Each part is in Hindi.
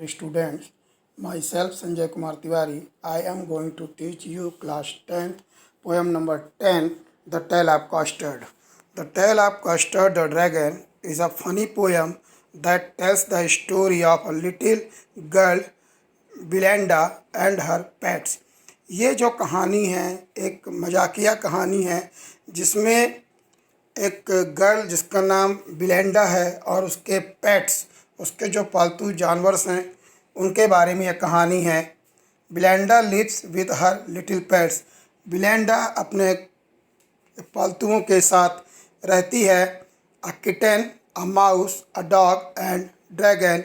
students. Myself Sanjay Kumar Tiwari. I am going to teach you class 10th poem number 10, The Tale of Custard. The Tale of Custard the Dragon is a funny poem that tells the story of a little girl Belinda and her pets. ये जो कहानी है एक मजाकिया कहानी है जिसमें एक गर्ल जिसका नाम बिलेंडा है और उसके पेट्स, उसके जो पालतू जानवर हैं उनके बारे में यह कहानी है। Belinda lives with her little pets. Belinda अपने पालतुओं के साथ रहती है। A kitten, a mouse, a dog and dragon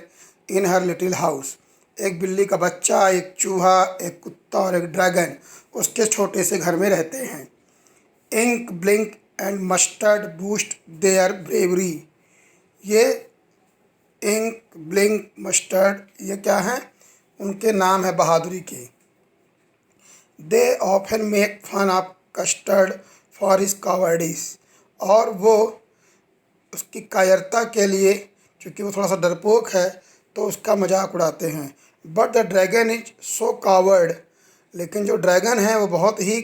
in her little house. एक बिल्ली का बच्चा, एक चूहा, एक कुत्ता और एक ड्रैगन उसके छोटे से घर में रहते हैं। Ink, Blink and Mustard boast their bravery. ये इंक, ब्लिंक, मस्टर्ड ये क्या हैं? उनके नाम है बहादुरी के। They often make fun of Custard for his cowardice. और वो उसकी कायरता के लिए, चूँकि वो थोड़ा सा डरपोक है, तो उसका मजाक उड़ाते हैं। But the dragon is so coward. लेकिन जो ड्रैगन है वो बहुत ही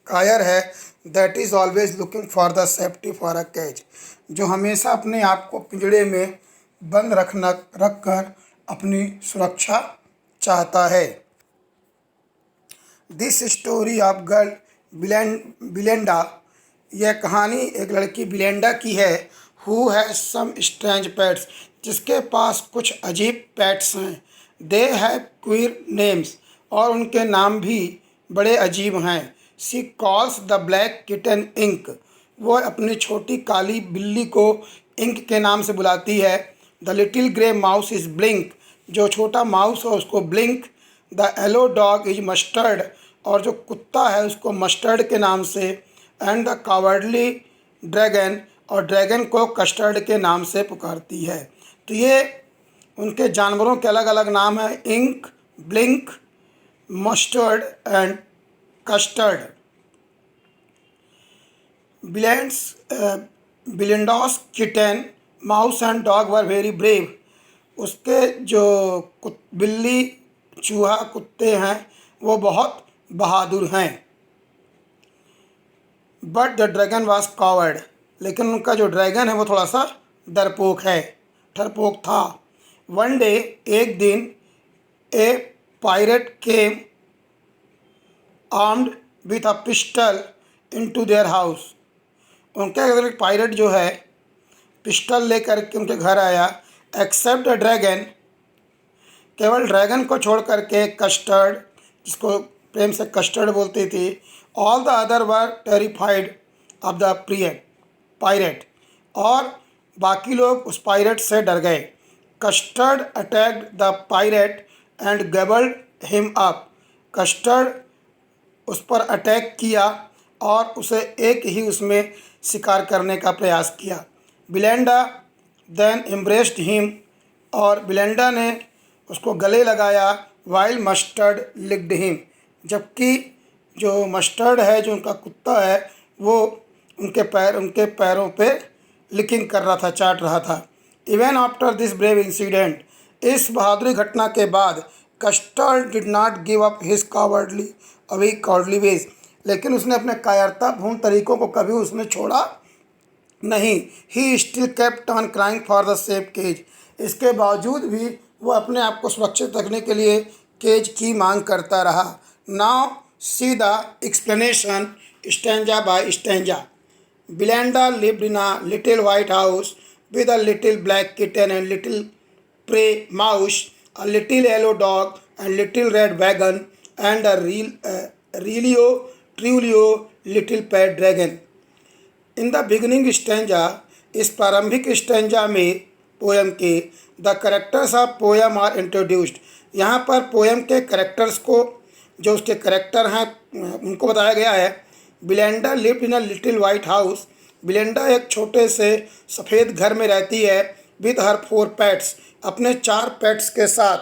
कायर है। That is always looking for the safety for a catch. जो हमेशा अपने आप को पिंजड़े में बंद रखकर अपनी सुरक्षा चाहता है। This story of girl Belinda, यह कहानी एक लड़की बिलेंडा की है। Who has some strange pets, जिसके पास कुछ अजीब पेट्स हैं। दे हैव क्वीर नेम्स, और उनके नाम भी बड़े अजीब हैं। She calls the black kitten Ink, वो अपनी छोटी काली बिल्ली को इंक के नाम से बुलाती है। The little grey mouse is blink, जो छोटा माउस है उसको blink. The yellow dog is mustard, और जो कुत्ता है उसको मस्टर्ड के नाम से। एंड द कावर्डली ड्रैगन, और ड्रैगन को कस्टर्ड के नाम से पुकारती है। तो ये उनके जानवरों के अलग अलग नाम हैं: Ink, Blink, Mustard and Custard. Belinda's kitten, mouse and dog were very brave. उसके जो बिल्ली, चूहा, कुत्ते हैं वो बहुत बहादुर हैं। But the dragon was coward, लेकिन उनका जो ड्रैगन है वो थोड़ा सा डरपोक है, डरपोक था। वन डे, एक दिन, a pirate came armed with a pistol into their house. उनके अगर एक पायरेट जो है पिस्टल लेकर के उनके घर आया। एक्सेप्ट द ड्रैगन, केवल ड्रैगन को छोड़ करके कस्टर्ड, जिसको प्रेम से कस्टर्ड बोलती थी। All the other were terrified of the pirate, और बाकी लोग उस पायरेट से डर गए। Custard attacked the pirate and gobbled him up. Custard उस पर अटैक किया और उसे एक ही उसमें शिकार करने का प्रयास किया। बिलेंडा देन एम्ब्रेस्ड हिम, और बिलेंडा ने उसको गले लगाया। वाइल मस्टर्ड लिक्ड हिम, जबकि जो मस्टर्ड है, जो उनका कुत्ता है, वो उनके पैरों पे लिकिंग कर रहा था, चाट रहा था। Even after this brave incident, इस बहादुरी घटना के बाद Custard did not give up his cowardly ways, लेकिन उसने अपने कायरतापूर्ण तरीकों को कभी उसने छोड़ा नहीं। He still kept on crying for the safe cage. इसके बावजूद भी वो अपने आप को सुरक्षित रखने के लिए केज की मांग करता रहा। Now see the explanation stanza by stanza. Belinda lived in a little white house with a little black kitten and little prey mouse, a little yellow dog and little red wagon, and a truly little pet dragon. In the beginning stanza, इस प्रारंभिक स्टैंजा में पोएम के the characters of poem are introduced. यहाँ पर पोएम के कैरेक्टर्स को, जो उसके कैरेक्टर हैं, उनको बताया गया है। Belinda lived in a little white house. Belinda एक छोटे से सफ़ेद घर में रहती है। विद हर 4 पेट्स, अपने 4 पेट्स के साथ।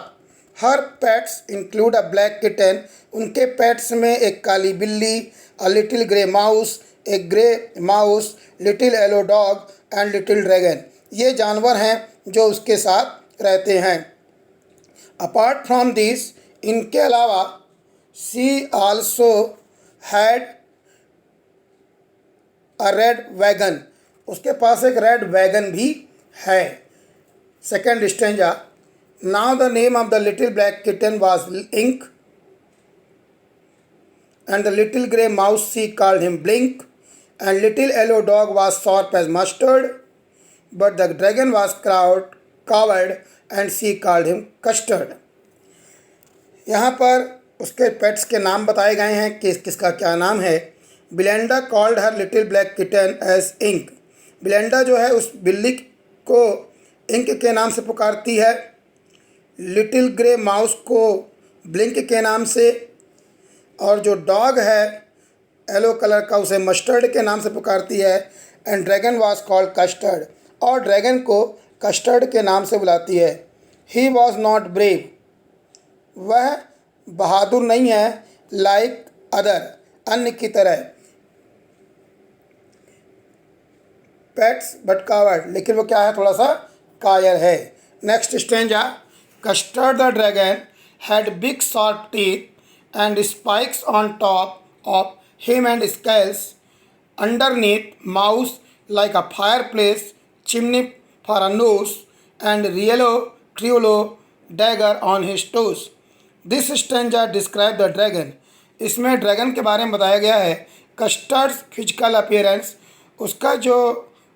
Her pets include a black kitten, उनके पेट्स में एक काली बिल्ली, अ लिटिल ग्रे माउस, एक grey mouse, little yellow dog and little dragon. ये जानवर हैं जो उसके साथ रहते हैं। अपार्ट फ्रॉम दिस, इनके अलावा, she also had a red wagon, उसके पास एक रेड वैगन भी है। Second stanza, now the name of the little black kitten was Ink and the little grey mouse she called him Blink, and little yellow dog was sharp as mustard, but the dragon was coward and she called him Custard। यहाँ पर उसके पेट्स के नाम बताए गए हैं कि किसका क्या नाम है। Belinda called her little black kitten as Ink, Belinda जो है उस बिल्ली को इंक के नाम से पुकारती है, लिटिल ग्रे माउस को ब्लिंक के नाम से, और जो डॉग है येलो कलर का उसे मस्टर्ड के नाम से पुकारती है। And dragon was called custard, और ड्रैगन को कस्टर्ड के नाम से बुलाती है। ही वॉज नॉट ब्रेव, वह बहादुर नहीं है, लाइक अदर, अन्य की तरह, पेट्स बट कावर्ड, लेकिन वो क्या है, थोड़ा सा कायर है। Next stanza, custard the dragon had big sharp teeth and spikes on top of him and scales underneath, mouse like a fireplace chimney for a nose, and yellow triolo dagger on his toes। This stanza describe the dragon, इसमें ड्रैगन के बारे में बताया गया है। कस्टर्ड्स फिजिकल अपीयरेंस, उसका जो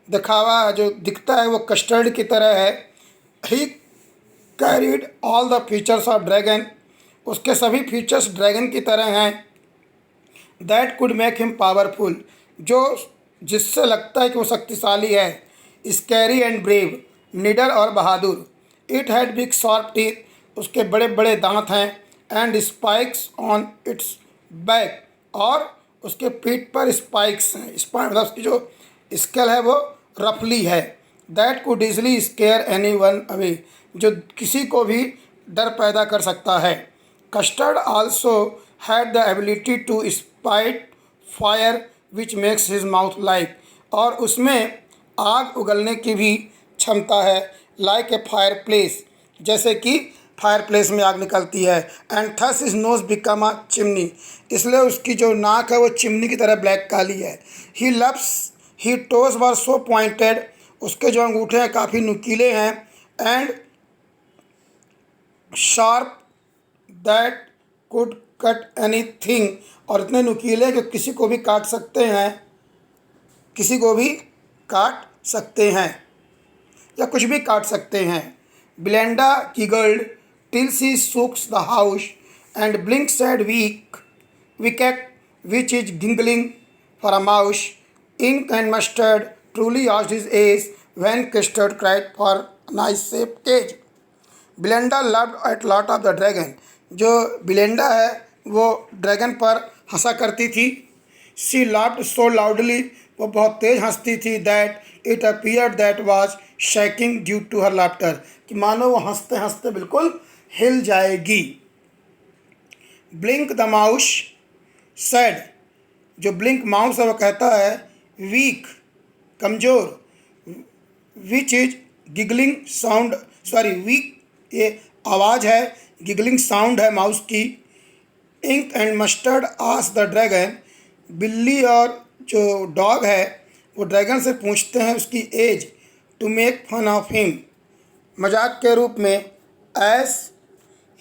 दिखावा जो दिखता है वो कस्टर्ड की तरह है। He carried all the features of dragon, उसके सभी फीचर्स ड्रैगन की तरह हैं। That could make him powerful, जो जिससे लगता है कि वो शक्तिशाली है। स्कैरी एंड ब्रेव, निडर और बहादुर। It had big sharp teeth, उसके बड़े बड़े दांत हैं। And spikes on its back, और उसके पीठ पर स्पाइक्स हैं। स्पाइक मतलब उसकी जो स्केल है वो रफली है। That could easily square any one away, जो किसी को भी डर पैदा कर सकता है। Custard also had the ability to spit fire which makes his mouth like, और उसमें आग उगलने की भी क्षमता है। like a fireplace, जैसे कि फायरप्लेस में आग निकलती है। and thus his nose become a chimney, इसलिए उसकी जो नाक है वो चिमनी की तरह ब्लैक काली है। he toes were so pointed, उसके जो अंगूठे हैं काफ़ी नुकीले हैं। and sharp that could cut anything, और इतने नुकीले कि किसी को भी काट सकते हैं, किसी को भी काट सकते हैं या कुछ भी काट सकते हैं। Belinda giggled till she shooks the house, and Blink said week which is giggling for a mouse. Ink and Mustard truly asked his age when Custard cried for nice safe cage. Belinda loved at lot of the dragon, जो बिलेंडा है वो ड्रैगन पर हंसा करती थी। शी लाफ्ड सो लाउडली, वो बहुत तेज़ हंसती थी। That it appeared that was shaking due to her laughter, कि मानो वो हंसते हंसते बिल्कुल हिल जाएगी। ब्लिंक द माउस सेड, जो ब्लिंक माउस है वो कहता है वीक, कमज़ोर। Which is giggling sound, sorry weak ये आवाज़ है, गिगलिंग साउंड है माउस की। Ink and Mustard ask the dragon, बिल्ली और जो डॉग है वो ड्रैगन से पूछते हैं उसकी age, to make fun of him, मजाक के रूप में। As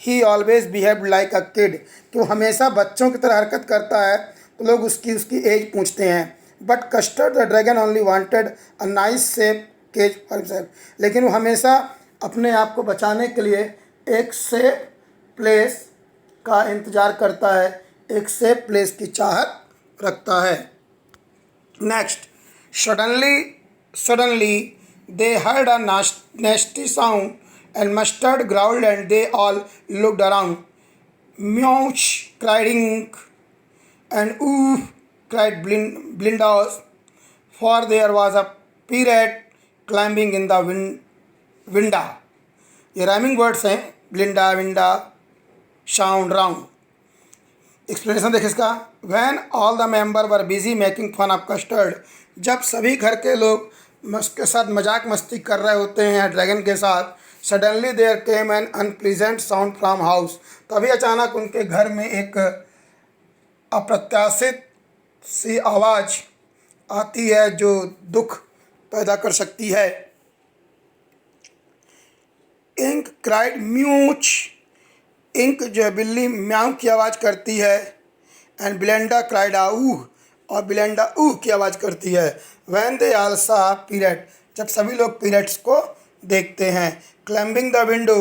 he always behaved like a kid, कि वो हमेशा बच्चों की तरह हरकत करता है तो लोग उसकी एज पूछते हैं। But Custard the dragon only wanted a nice safe cage for himself, लेकिन वो हमेशा अपने आप को बचाने के लिए एक सेफ प्लेस का इंतज़ार करता है, एक सेफ प्लेस की चाहत रखता है। Next, suddenly they heard a nasty sound and mustard growled and they all looked around. Mouch cried Ink, and oof cried Blindos, for there was a pirate climbing in the window। ये राइमिंग वर्ड्स हैं, Belinda, window, sound, round. Explanation देखिए इसका। When all the member were busy making fun of Custard, जब सभी घर के लोग उसके साथ मजाक मस्ती कर रहे होते हैं ड्रैगन के साथ। Suddenly there came an unpleasant sound from house. तभी अचानक उनके घर में एक अप्रत्याशित सी आवाज़ आती है जो दुख पैदा कर सकती है। Ink cried म्यूच। इंक जो है बिल्ली म्याऊ की आवाज़ करती है। एंड बिलेंडा क्राइड आऊह, और बिलेंडा ऊह की आवाज़ करती है। वैन दे ऑल सा पीरेट, जब सभी लोग पीरेट्स को देखते हैं। क्लाइंबिंग द विंडो,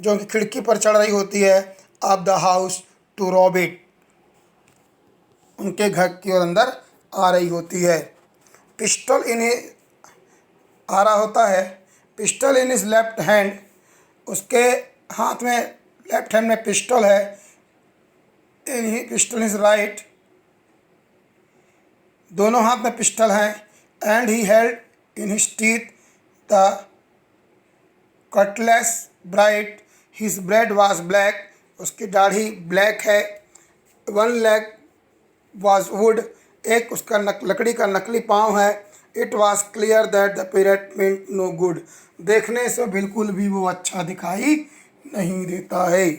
जो कि खिड़की पर चढ़ रही होती है, of the house to rob it, उनके घर की ओर अंदर आ रही होती है। पिस्टल इन आ रहा होता है। Pistol in is left hand, उसके हाथ में लेफ्ट हैंड में पिस्टल है। इन ही पिस्टल इज राइट, दोनों हाथ में पिस्टल हैं। And he held in his teeth the Cutlass bright, his bread was black, उसकी दाढ़ी ब्लैक है। वन लेग वाज वुड, एक उसका लकड़ी का नकली पाँव है। It was clear that the pirate meant no good, देखने से बिल्कुल भी वो अच्छा दिखाई नहीं देता है।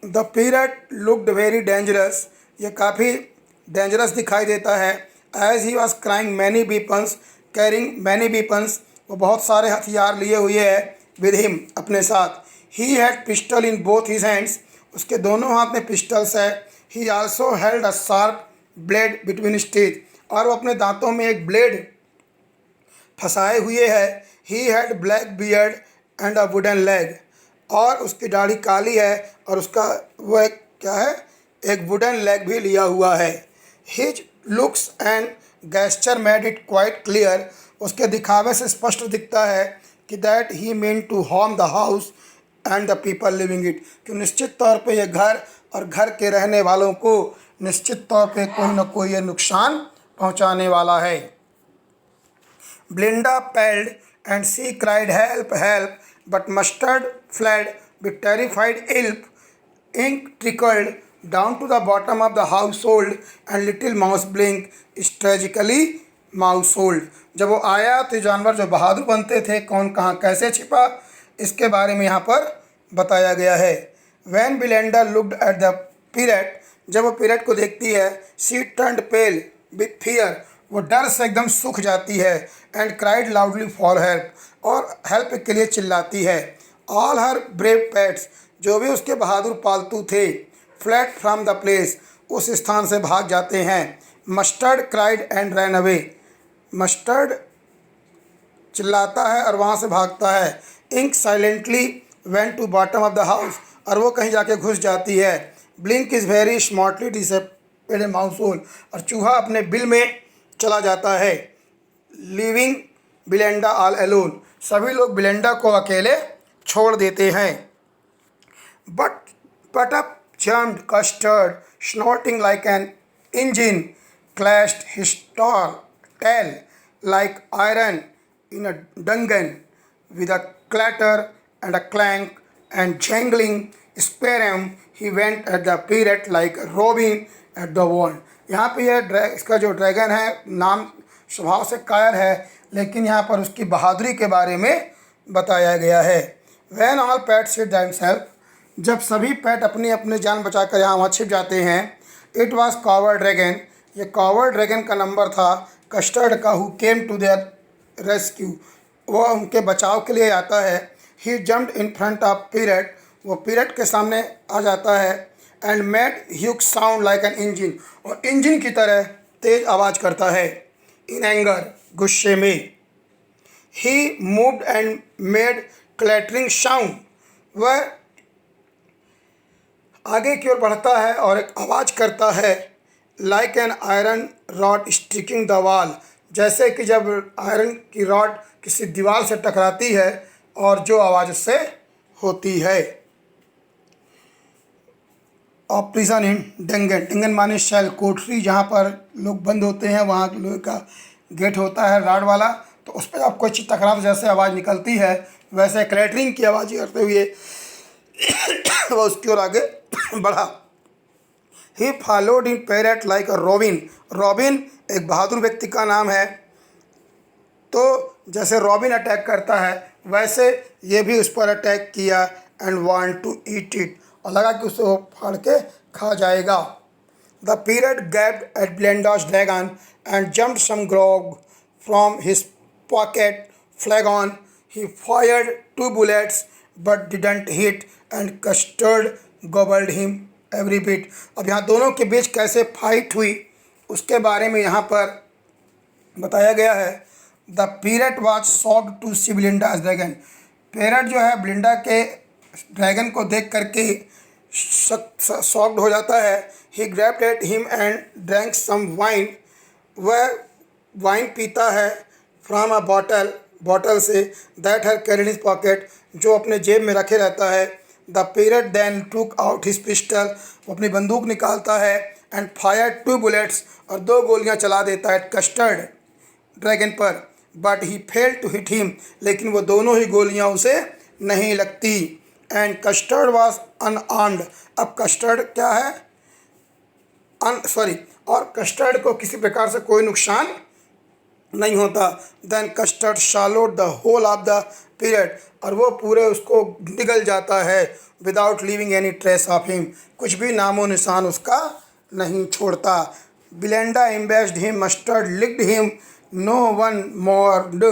The pirate looked very dangerous, ये काफ़ी डेंजरस दिखाई देता है। As he was crying many weapons, carrying many weapons, वो बहुत सारे हथियार लिए हुए है। विद हिम, अपने साथ। He had pistol in both his hands, उसके दोनों हाथ में पिस्टल्स है। ही also held a sharp blade between his teeth, और वो अपने दांतों में एक ब्लेड फंसाए हुए है। He had black beard and a wooden leg, और उसकी दाढ़ी काली है और उसका वो एक क्या है, एक वुडन लेग भी लिया हुआ है। His looks and gesture made it quite clear, उसके दिखावे से स्पष्ट दिखता है कि that he mean to harm the house and the people living it, कि निश्चित तौर पे ये घर और घर के रहने वालों को निश्चित तौर पे कोई न कोई ये नुकसान पहुंचाने वाला है। Belinda paled and she cried, "Help, help!" But Mustard fled with terrified yelp. Ink trickled down to the bottom of the household, and little Mouse blinked is tragically mousehold. जब वो आया तो जानवर जो बहादुर बनते थे, कौन कहाँ कैसे छिपा, इसके बारे में यहाँ पर बताया गया है। When Belinda looked at the parrot, जब वो पैरेट को देखती है, she turned pale with fear, वो डर से एकदम सूख जाती है। And cried loudly for help, और हेल्प के लिए चिल्लाती है। ऑल हर ब्रेव पेट्स, जो भी उसके बहादुर पालतू थे, फ्लैट फ्रॉम द प्लेस, उस स्थान से भाग जाते हैं। Mustard cried and ran away, Mustard चिल्लाता है और वहाँ से भागता है। Ink silently went to bottom of the house, और वो कहीं जाके घुस जाती है। Blink is very smartly disappeared mouse hole, और चूहा अपने बिल में चला जाता है। लिविंग बिलेंडा ऑल अलोन, सभी लोग बिलेंडा को अकेले छोड़ देते हैं। But up jumped custard snorting like an engine, clashed his tail like iron in a dungeon, with a clatter and a clank and jangling sparrow he went at the pirate like a robin at the wand. यहाँ पे यह इसका जो ड्रैगन है नाम स्वभाव से कायर है, लेकिन यहाँ पर उसकी बहादुरी के बारे में बताया गया है। When all pets hid themselves, जब सभी पेट अपनी अपनी जान बचाकर यहाँ वहाँ छिप जाते हैं। इट वॉज कॉवर्ड ड्रैगन, ये कॉवर्ड ड्रैगन का नंबर था कस्टर्ड का, who came to their rescue, वो उनके बचाव के लिए आता है। He jumped in front of pirate, वो पीरेट के सामने आ जाता है। And made huge sound like an engine, और इंजन की तरह तेज आवाज़ करता है। इन एंगर, गुस्से में। ही मूव्ड एंड मेड क्लैटरिंग साउंड, वह आगे की ओर बढ़ता है और एक आवाज़ करता है। Like an iron rod striking the wall, जैसे कि जब आयरन की रॉड किसी दीवार से टकराती है और जो आवाज़ उससे होती है। और प्रिजन इन डेंगन, डेंगन माने शैल, कोठरी जहाँ पर लोग बंद होते हैं, वहाँ लोहे का गेट होता है राड वाला, तो उस पर आपको अच्छी टकरा तो जैसे आवाज़ निकलती है, वैसे क्लैटरिंग की आवाज़ करते हुए वह उसकी ओर आगे बढ़ा। He followed in parrot like a robin, robin एक बहादुर व्यक्ति का नाम है, तो जैसे रॉबिन अटैक करता है वैसे ये भी उस पर अटैक किया and want to eat it, और लगा कि उसे वो फाड़ के खा जाएगा। The pirate gaped at Belinda's dragon and jumped some grog from his pocket flagon. He fired 2 bullets but didn't hit and custard gobbled him every bit। अब यहाँ दोनों के बीच कैसे फाइट हुई उसके बारे में यहाँ पर बताया गया है। The pirate was shocked to see Belinda's dragon. Pirate जो है ब्लिंडा के ड्रैगन को देख करके शॉक्ड हो जाता है। He grabbed at him and drank some wine. वह वाइन पीता है फ्रॉम अ बॉटल से that had carried his pocket, जो अपने जेब में रखे रहता है। The pirate then took out his pistol. वो अपनी बंदूक निकालता है एंड फायर 2 bullets, और 2 गोलियां चला देता है कस्टर्ड ड्रैगन पर। But he fail to hit him, लेकिन वो दोनों ही गोलियां उसे नहीं लगती। And Custard was unarmed. अब कस्टर्ड क्या है, और कस्टर्ड को किसी प्रकार से कोई नुकसान नहीं होता। Then Custard swallowed the whole of the pirate, और वो पूरे उसको निगल जाता है without leaving any trace of him, कुछ भी नामो निशान उसका नहीं छोड़ता। Belinda embraced him, Mustard licked him, no one mourned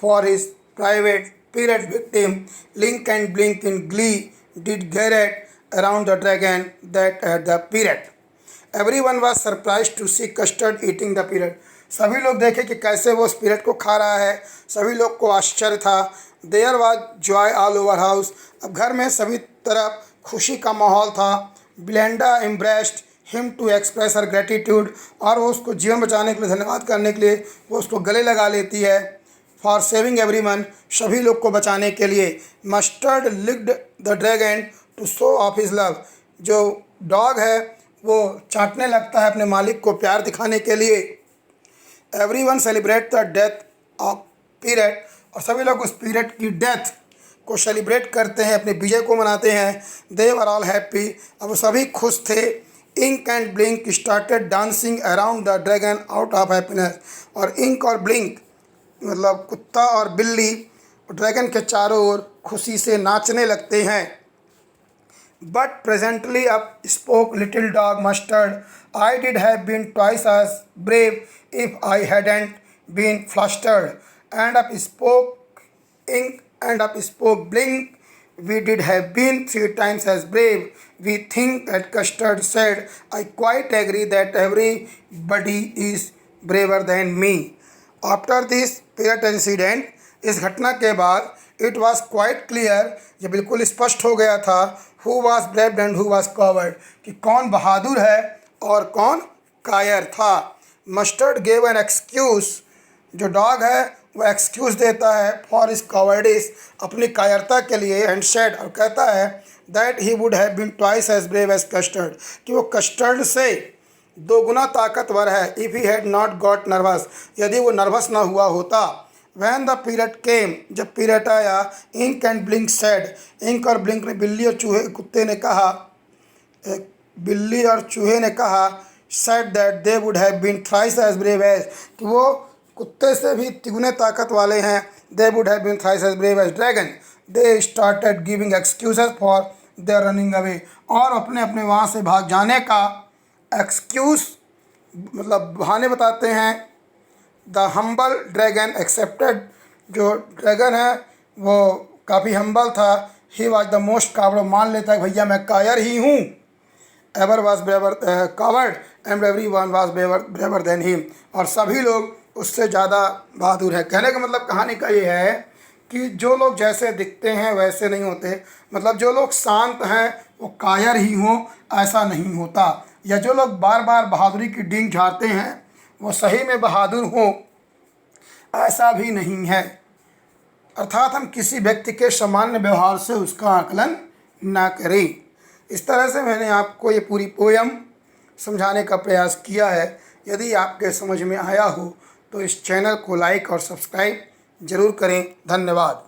for his private pirate victim. Ink and Blink in glee did gyrate around the dragon that ate the pirate. Everyone was surprised to see Custard eating the pirate. सभी लोग देखे कि कैसे वो उस पीरियड को खा रहा है। सभी लोग को आश्चर्य था। There was joy all over house. अब घर में सभी तरफ खुशी का माहौल था। Belinda embraced him to express her gratitude, और वो उसको जीवन बचाने के लिए, धन्यवाद करने के लिए वो उसको गले लगा लेती है। फॉर सेविंग एवरीवन, सभी लोग को बचाने के लिए। Mustard licked the dragon to show off his love. जो डॉग है वो चाटने लगता है अपने मालिक को प्यार दिखाने के लिए। Everyone celebrate the death of period, और सभी लोग उस पीरियड की डेथ को सेलिब्रेट करते हैं, अपने विजय को मनाते हैं। दे वर ऑल हैप्पी, अब वो सभी खुश थे। Ink and Blink started dancing around the dragon out of happiness, और इंक और ब्लिंक मतलब कुत्ता और बिल्ली ड्रैगन के चारों ओर खुशी से नाचने लगते हैं। But presently up spoke little dog Mustard. I did have been twice as brave if I hadn't been flustered. And up spoke Ink, and up spoke Blink. We did have been 3 times as brave. We think that Custard said, I quite agree that everybody is braver than me. After this period incident, इस घटना के बाद इट वॉज क्वाइट क्लियर, ये बिल्कुल स्पष्ट हो गया था, who was brave and who was covered, कि कौन बहादुर है और कौन कायर था। मस्टर्ड गेव एन एक्सक्यूज, जो डॉग है वो एक्सक्यूज़ देता है फॉर इज कवर्डिस, अपनी कायरता के लिए। एंड सेड, और कहता है that he would have been twice as brave as Custard, कि वो कस्टर्ड से 2 गुना ताकतवर है। If he had not got nervous, यदि वो नर्वस ना हुआ होता। वैन द पीरियड केम, जब पीरियड आया, Ink and Blink said, Ink और ब्लिंक ने, बिल्ली और चूहे कुत्ते ने कहा, बिल्ली और चूहे ने कहा, said that they would have been thrice as brave as, कि वो कुत्ते से भी 3 गुने ताकत वाले हैं। They would have been thrice as brave as dragon. They started giving excuses for their running away, और अपने अपने वहाँ से भाग जाने का एक्सक्यूज़ मतलब बहाने बताते हैं। द हम्बल ड्रैगन एक्सेप्टेड, जो ड्रैगन है वो काफ़ी हम्बल था। He was the most coward, मान लेता है भैया मैं कायर ही हूँ। Ever was braver coward and everyone was braver than him, और सभी लोग उससे ज़्यादा बहादुर है। कहने का मतलब कहानी का ये है कि जो लोग जैसे दिखते हैं वैसे नहीं होते, मतलब जो लोग शांत हैं वो कायर ही हों ऐसा नहीं होता, या जो लोग बार बार बहादुरी की डींग झाड़ते हैं वो सही में बहादुर हों ऐसा भी नहीं है। अर्थात हम किसी व्यक्ति के सामान्य व्यवहार से उसका आकलन ना करें। इस तरह से मैंने आपको ये पूरी पोयम समझाने का प्रयास किया है। यदि आपके समझ में आया हो तो इस चैनल को लाइक और सब्सक्राइब ज़रूर करें। धन्यवाद।